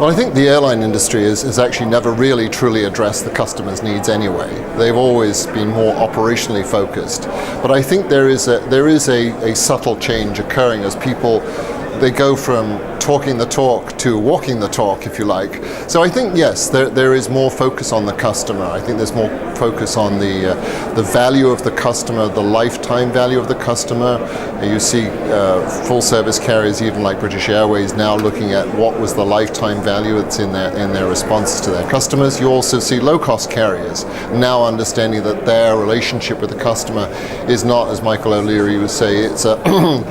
Well, I think the airline industry has actually never really truly addressed the customer's needs anyway. They've always been more operationally focused. But I think there is a subtle change occurring as people, they go from talking the talk to walking the talk, if you like. So I think, yes, there is more focus on the customer. I think there's more focus on the value of the customer, the lifetime value of the customer. You see full service carriers, even like British Airways, now looking at what was the lifetime value that's in their responses to their customers. You also see low-cost carriers now understanding that their relationship with the customer is not, as Michael O'Leary would say, it's a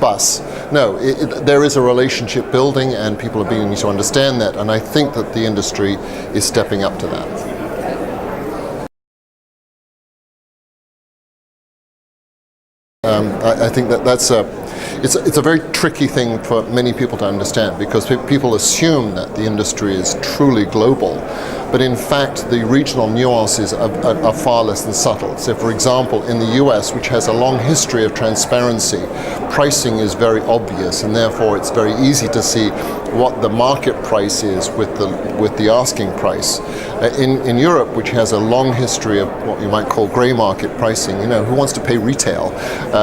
bus. No, there is a relationship building, and people are beginning to understand that, and I think that the industry is stepping up to that. I think it's a very tricky thing for many people to understand, because people assume that the industry is truly global, but in fact the regional nuances are far less than subtle. So for example, in the US, which has a long history of transparency, pricing is very obvious, and therefore it's very easy to see what the market price is with the asking price. In Europe, which has a long history of what you might call grey market pricing, who wants to pay retail,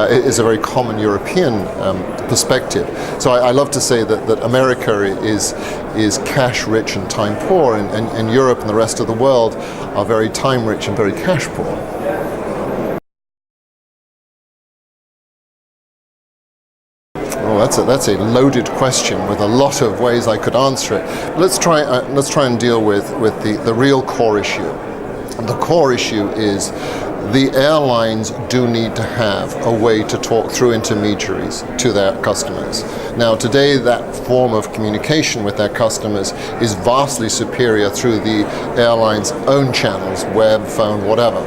is a very common European perspective. So I love to say that America is cash rich and time poor, and Europe and the rest of the world are very time rich and very cash poor. That's a loaded question with a lot of ways I could answer it. Let's try and deal with the real core issue. The core issue is the airlines do need to have a way to talk through intermediaries to their customers. Now today that form of communication with their customers is vastly superior through the airline's own channels, web, phone, whatever.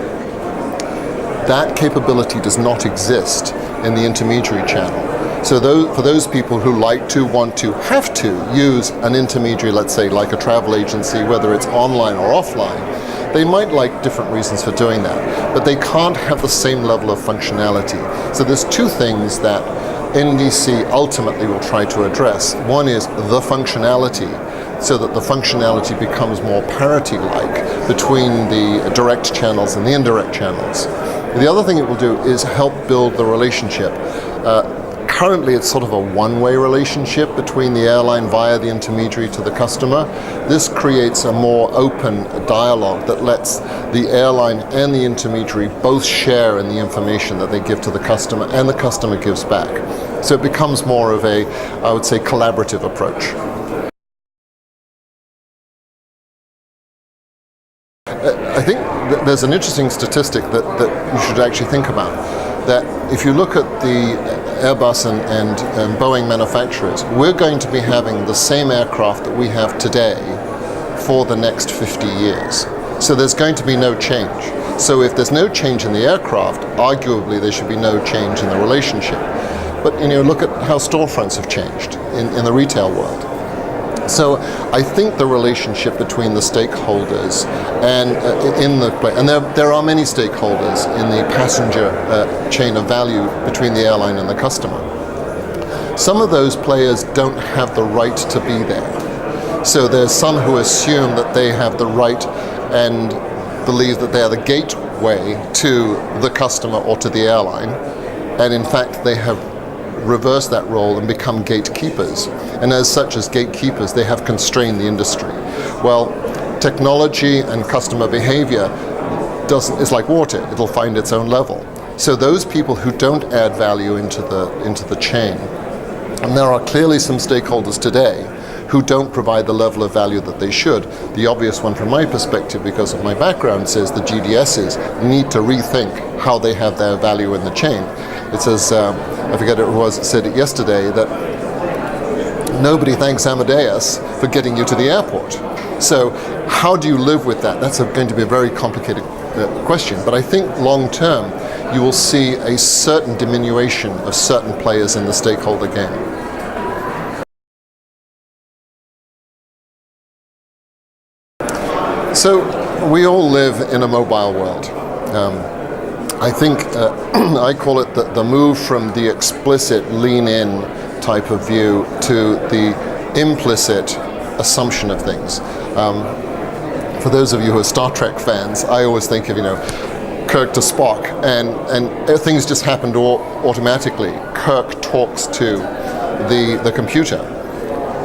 That capability does not exist in the intermediary channel. So for those people who like to, want to, have to use an intermediary, let's say like a travel agency, whether it's online or offline, they might like different reasons for doing that, but they can't have the same level of functionality. So there's two things that NDC ultimately will try to address. One is the functionality, so that the functionality becomes more parity-like between the direct channels and the indirect channels. The other thing it will do is help build the relationship. Currently, it's sort of a one-way relationship between the airline via the intermediary to the customer. This creates a more open dialogue that lets the airline and the intermediary both share in the information that they give to the customer, and the customer gives back. So it becomes more of a, I would say, collaborative approach. I think there's an interesting statistic that you should actually think about. That if you look at the Airbus and Boeing manufacturers, we're going to be having the same aircraft that we have today for the next 50 years. So there's going to be no change. So if there's no change in the aircraft, arguably there should be no change in the relationship. But look at how storefronts have changed in the retail world. So I think the relationship between the stakeholders and there are many stakeholders in the passenger chain of value between the airline and the customer. Some of those players don't have the right to be there. So there's some who assume that they have the right and believe that they are the gateway to the customer or to the airline, and in fact they have reverse that role and become gatekeepers. And as such, as gatekeepers, they have constrained the industry. Well, technology and customer behavior is like water. It'll find its own level. So those people who don't add value into the chain, and there are clearly some stakeholders today who don't provide the level of value that they should. The obvious one from my perspective, because of my background, says the GDSs need to rethink how they have their value in the chain. It says, I forget who it was, it said yesterday that nobody thanks Amadeus for getting you to the airport. So how do you live with that? That's going to be a very complicated question. But I think long term, you will see a certain diminution of certain players in the stakeholder game. So we all live in a mobile world. I think I call it the move from the explicit lean-in type of view to the implicit assumption of things. For those of you who are Star Trek fans, I always think of, Kirk to Spock, and things just happened automatically. Kirk talks to the computer.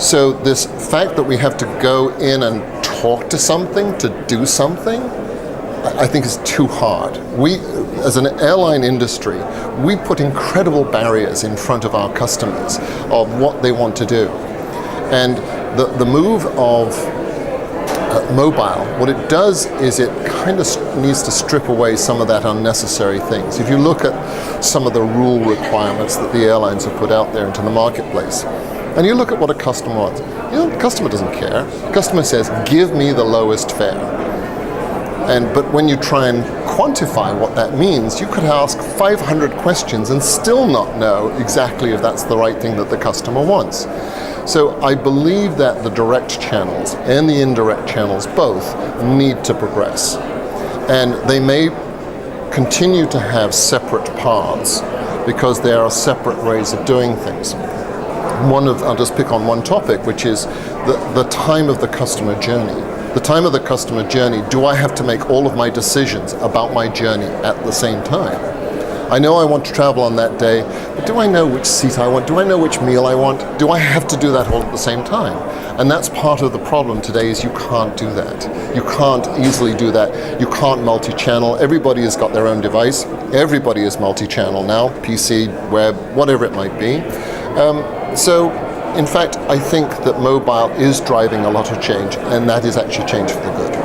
So this fact that we have to go in and talk to something, to do something, I think is too hard. We, as an airline industry, we put incredible barriers in front of our customers of what they want to do. And the move of mobile, what it does is it kind of needs to strip away some of that unnecessary things. If you look at some of the rule requirements that the airlines have put out there into the marketplace, and you look at what a customer wants, the customer doesn't care. The customer says, give me the lowest fare. But when you try and quantify what that means, you could ask 500 questions and still not know exactly if that's the right thing that the customer wants. So I believe that the direct channels and the indirect channels both need to progress. And they may continue to have separate paths because there are separate ways of doing things. I'll just pick on one topic, which is the time of the customer journey. The time of the customer journey, do I have to make all of my decisions about my journey at the same time? I know I want to travel on that day, but do I know which seat I want? Do I know which meal I want? Do I have to do that all at the same time? And that's part of the problem today, is you can't do that. You can't easily do that. You can't multi-channel. Everybody has got their own device. Everybody is multi-channel now, PC, web, whatever it might be. So, in fact, I think that mobile is driving a lot of change, and that is actually change for the good.